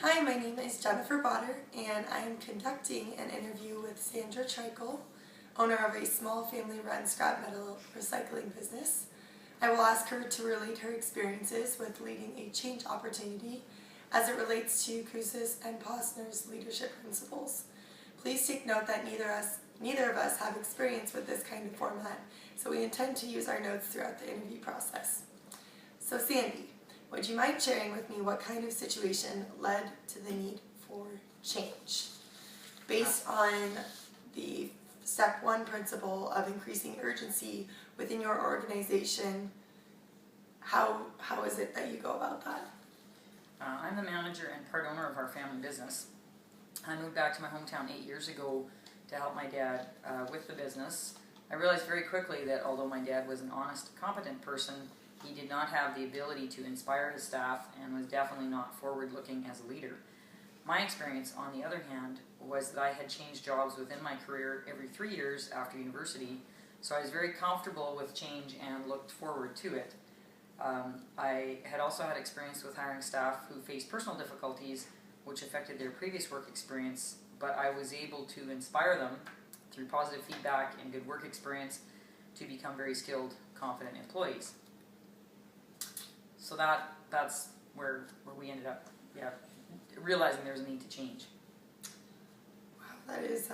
Hi, my name is Jennifer Botter, and I am conducting an interview with Sandra Treichel, owner of a small family-run scrap metal recycling business. I will ask her to relate her experiences with leading a change opportunity as it relates to Kouzes and Posner's leadership principles. Please take note that neither of us have experience with this kind of format, so we intend to use our notes throughout the interview process. So Sandy, would you mind sharing with me what kind of situation led to the need for change? Based on the step one principle of increasing urgency within your organization, how is it that you go about that? I'm the manager and part owner of our family business. I moved back to my hometown 8 years ago to help my dad with the business. I realized very quickly that although my dad was an honest, competent person, he did not have the ability to inspire his staff and was definitely not forward-looking as a leader. My experience, on the other hand, was that I had changed jobs within my career every 3 years after university, so I was very comfortable with change and looked forward to it. I had also had experience with hiring staff who faced personal difficulties which affected their previous work experience, but I was able to inspire them through positive feedback and good work experience to become very skilled, confident employees. So that's where we ended up, realizing there was a need to change. Wow, that is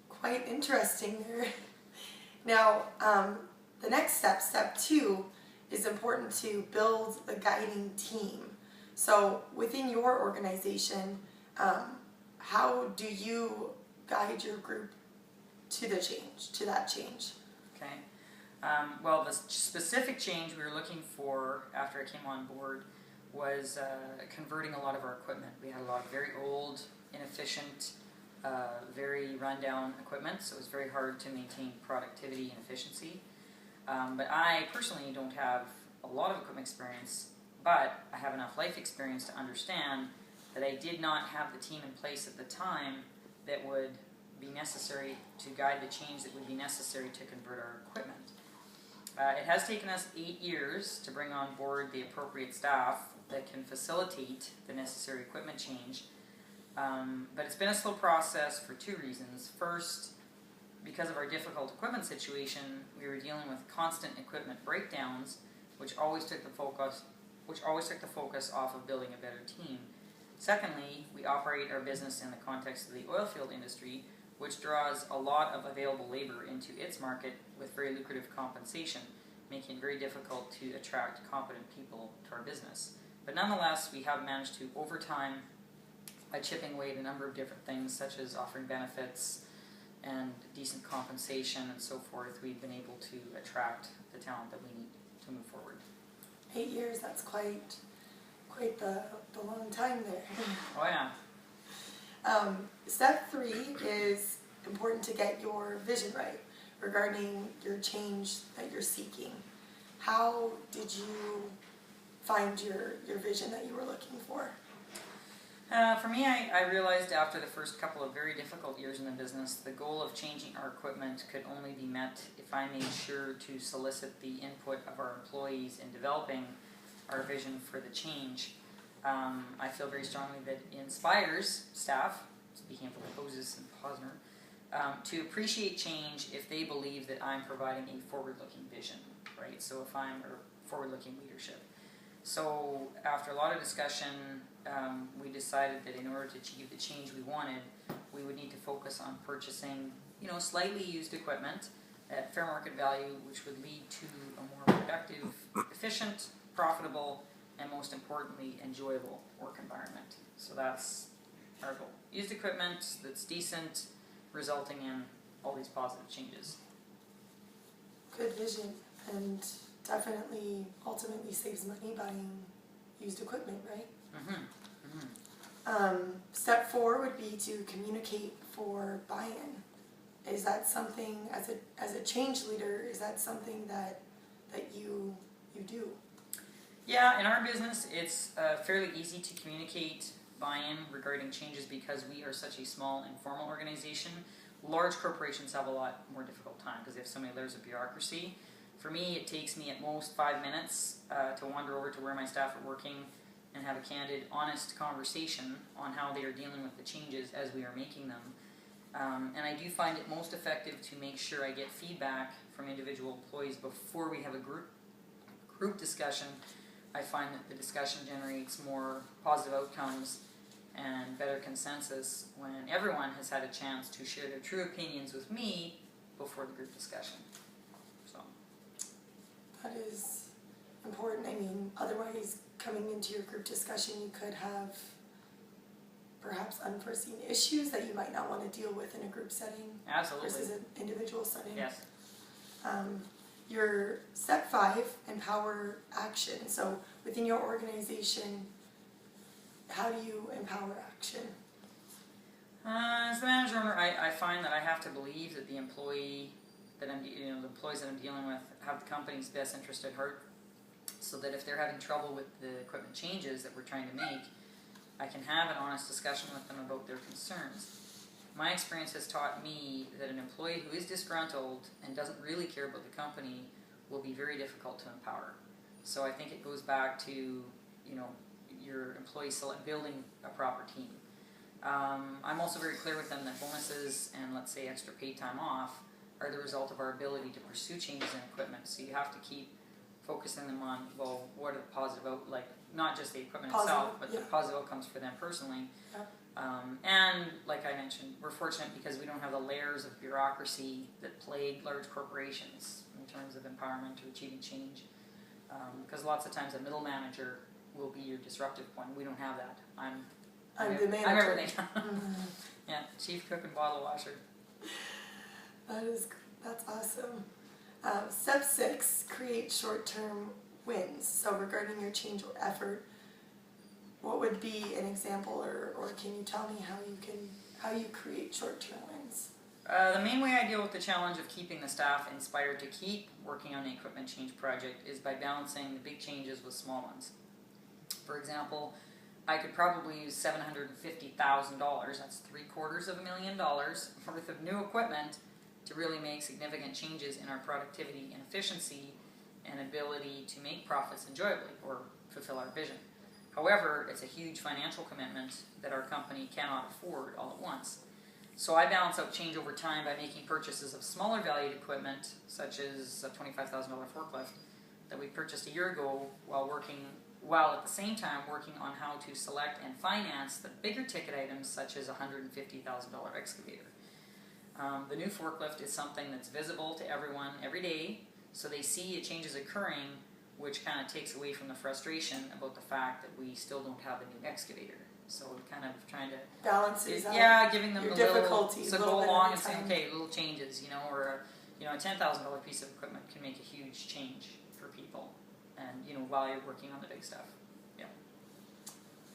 quite interesting there. Now, the next step two, is important to build the guiding team. So within your organization, how do you guide your group to that change? Okay. Well, the specific change we were looking for after I came on board was converting a lot of our equipment. We had a lot of very old, inefficient, very rundown equipment, so it was very hard to maintain productivity and efficiency. But I personally don't have a lot of equipment experience, but I have enough life experience to understand that I did not have the team in place at the time that would be necessary to guide the change that would be necessary to convert our equipment. It has taken us 8 years to bring on board the appropriate staff that can facilitate the necessary equipment change, but it's been a slow process for 2 reasons. First, because of our difficult equipment situation, we were dealing with constant equipment breakdowns, which always took the focus off of building a better team. Secondly, we operate our business in the context of the oil field industry, which draws a lot of available labor into its market with very lucrative compensation, making it very difficult to attract competent people to our business. But nonetheless, we have managed to, over time, by chipping away at a number of different things, such as offering benefits and decent compensation and so forth, we've been able to attract the talent that we need to move forward. 8 years, that's quite the long time there. Oh yeah. Step 3 is important to get your vision right regarding your change that you're seeking. How did you find your vision that you were looking for? For me, I realized after the first couple of very difficult years in the business, the goal of changing our equipment could only be met if I made sure to solicit the input of our employees in developing our vision for the change. I feel very strongly that it inspires staff, speaking of the Kouzes and Posner, to appreciate change if they believe that I'm providing a forward-looking vision, right? So if I'm forward-looking leadership. So after a lot of discussion, we decided that in order to achieve the change we wanted, we would need to focus on purchasing, slightly used equipment at fair market value, which would lead to a more productive, efficient, profitable, and most importantly, enjoyable work environment. So that's our goal. Used equipment that's decent, resulting in all these positive changes. Good vision, and definitely ultimately saves money buying used equipment, right? Mm-hmm. Step 4 would be to communicate for buy-in. Is that something, as a change leader, is that something that you do? Yeah, in our business, it's fairly easy to communicate buy-in regarding changes because we are such a small, informal organization. Large corporations have a lot more difficult time because they have so many layers of bureaucracy. For me, it takes me at most 5 minutes to wander over to where my staff are working and have a candid, honest conversation on how they are dealing with the changes as we are making them. And I do find it most effective to make sure I get feedback from individual employees before we have a group discussion. I find that the discussion generates more positive outcomes and better consensus when everyone has had a chance to share their true opinions with me before the group discussion. So That is important. I mean, otherwise, coming into your group discussion, you could have perhaps unforeseen issues that you might not want to deal with in a group setting absolutely. versus an individual setting. Yes. Your step 5, empower action. So within your organization, how do you empower action? As the manager owner, I find that I have to believe that the employee that the employees that I'm dealing with have the company's best interest at heart, so that if they're having trouble with the equipment changes that we're trying to make, I can have an honest discussion with them about their concerns. My experience has taught me that an employee who is disgruntled and doesn't really care about the company will be very difficult to empower. So I think it goes back to, your employees building a proper team. I'm also very clear with them that bonuses and, let's say, extra paid time off are the result of our ability to pursue changes in equipment. So you have to keep focusing them on, well, what are the positive not just the equipment itself, but the positive outcomes for them personally. Yeah. And like I mentioned, we're fortunate because we don't have the layers of bureaucracy that plague large corporations in terms of empowerment to achieving change. Because lots of times a middle manager will be your disruptive point. We don't have that. I'm the manager. I'm everything. Yeah, chief cook and bottle washer. That's awesome. Step 6, create short-term wins. So regarding your change effort, what would be an example, or can you tell me how you create short-term wins? The main way I deal with the challenge of keeping the staff inspired to keep working on the equipment change project is by balancing the big changes with small ones. For example, I could probably use $750,000, that's $750,000 worth of new equipment to really make significant changes in our productivity and efficiency and ability to make profits enjoyably or fulfill our vision. However, it's a huge financial commitment that our company cannot afford all at once. So I balance out change over time by making purchases of smaller valued equipment, such as a $25,000 forklift that we purchased a year ago, while at the same time working on how to select and finance the bigger ticket items, such as a $150,000 excavator. The new forklift is something that's visible to everyone every day, so they see a change is occurring, which kind of takes away from the frustration about the fact that we still don't have a new excavator. So we're kind of trying to balances out. Yeah, giving them your a little difficulties. So go along and say, okay, little changes, or a $10,000 piece of equipment can make a huge change for people, and while you're working on the big stuff. Yeah,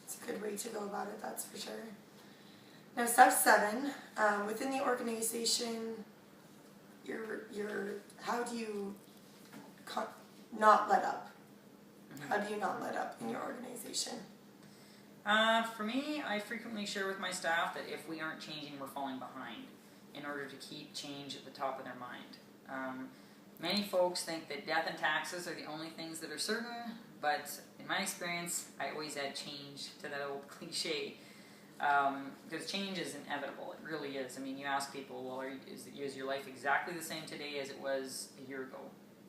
it's a good way to go about it. That's for sure. Now, step 7, within the organization, how do you not let up? Mm-hmm. How do you not let up in your organization? For me, I frequently share with my staff that if we aren't changing, we're falling behind, in order to keep change at the top of their mind. Many folks think that death and taxes are the only things that are certain, but in my experience, I always add change to that old cliche. Because change is inevitable. It really is. I mean, you ask people, well, is your life exactly the same today as it was a year ago?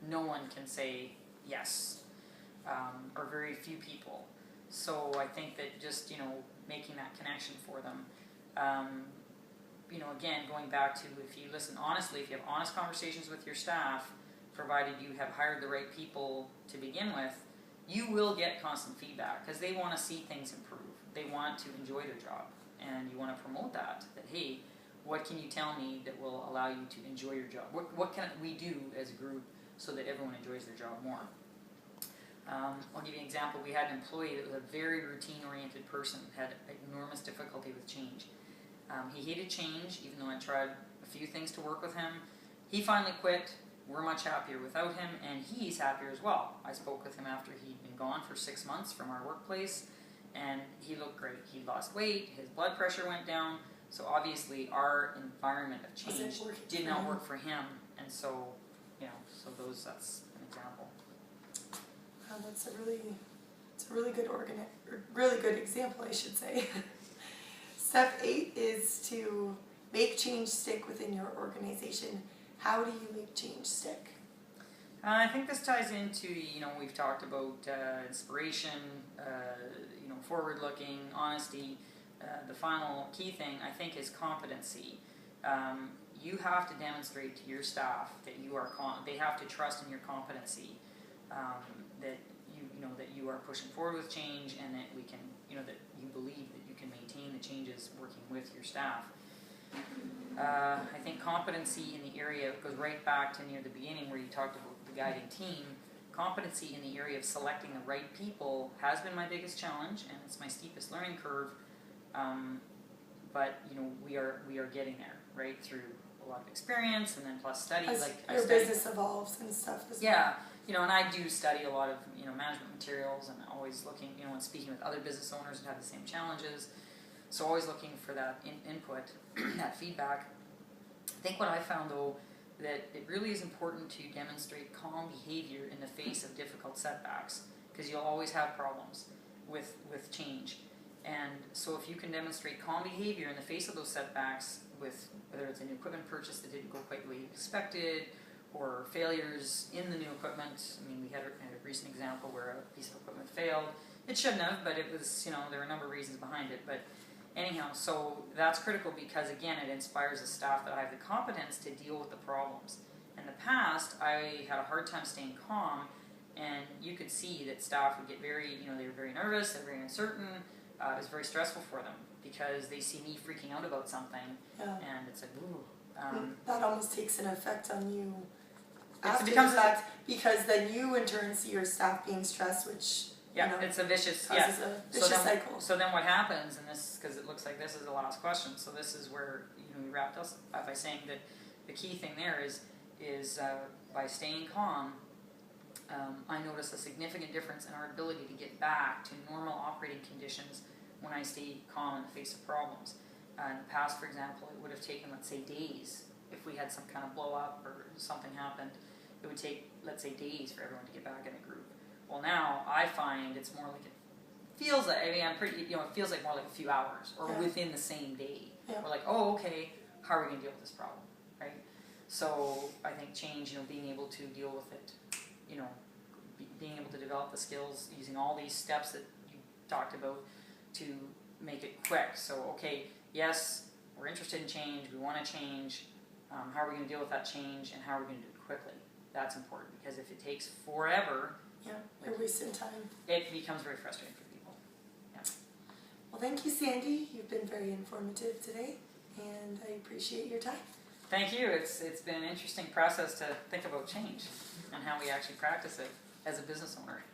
No one can say yes, or very few people. So I think that just, making that connection for them, again, going back to if you listen honestly, if you have honest conversations with your staff, provided you have hired the right people to begin with, you will get constant feedback because they want to see things improve. They want to enjoy their job, and you want to promote that, hey, what can you tell me that will allow you to enjoy your job? What can we do as a group so that everyone enjoys their job more? I'll give you an example. We had an employee that was a very routine-oriented person, had enormous difficulty with change. He hated change, even though I tried a few things to work with him. He finally quit. We're much happier without him, and he's happier as well. I spoke with him after he'd been gone for 6 months from our workplace, and he looked great. He lost weight, his blood pressure went down, so obviously our environment of change did not work for him, and so, that's an example. It's It's a really good example, I should say. Step 8 is to make change stick within your organization. How do you make change stick? I think this ties into, we've talked about inspiration, forward-looking, honesty. The final key thing, I think, is competency. You have to demonstrate to your staff that they have to trust in your competency, that that you are pushing forward with change, and that we can, that you believe that you can maintain the changes working with your staff. I think competency in the area goes right back to near the beginning where you talked about the guiding team. Competency in the area of selecting the right people has been my biggest challenge, and it's my steepest learning curve. But we are getting there, right, through a lot of experience and then plus study. As your business evolves and stuff as well. Yeah, and I do study a lot of management materials, and always looking, and speaking with other business owners that have the same challenges. So always looking for that input, that feedback. I think what I found though, that it really is important to demonstrate calm behavior in the face of difficult setbacks, because you'll always have problems with change. And so if you can demonstrate calm behavior in the face of those setbacks, with whether it's a new equipment purchase that didn't go quite the way you expected, or failures in the new equipment. I mean, we had a recent example where a piece of equipment failed. It shouldn't have, but it was, there were a number of reasons behind it. But anyhow, so that's critical because, again, it inspires the staff that I have the competence to deal with the problems. In the past, I had a hard time staying calm, and you could see that staff would get very, they were very nervous, they were very uncertain. It was very stressful for them because they see me freaking out about something, and it's like, ooh. That almost takes an effect on you It after becomes the fact, because then you in turn see your staff being stressed, which it's a vicious causes a vicious cycle. So then what happens, and this, because it looks like this is the last question, so this is where we wrapped us up by saying that the key thing there is by staying calm, I notice a significant difference in our ability to get back to normal operating conditions when I stay calm in the face of problems. In the past, for example, it would have taken, let's say, days. If we had some kind of blow up or something happened, it would take, let's say, days for everyone to get back in a group. Well, now I find it's more like, it feels like, it feels like more like a few hours or within the same day. Yeah. We're like, oh, okay, how are we going to deal with this problem, right? So I think change, being able to deal with it, being able to develop the skills using all these steps that you talked about to make it quick. So, okay, yes, we're interested in change, we want to change, how are we going to deal with that change, and how are we going to do it quickly? That's important, because if it takes forever, you're wasting time. It becomes very frustrating for people. Yeah. Well, thank you, Sandy. You've been very informative today, and I appreciate your time. Thank you. It's been an interesting process to think about change and how we actually practice it as a business owner.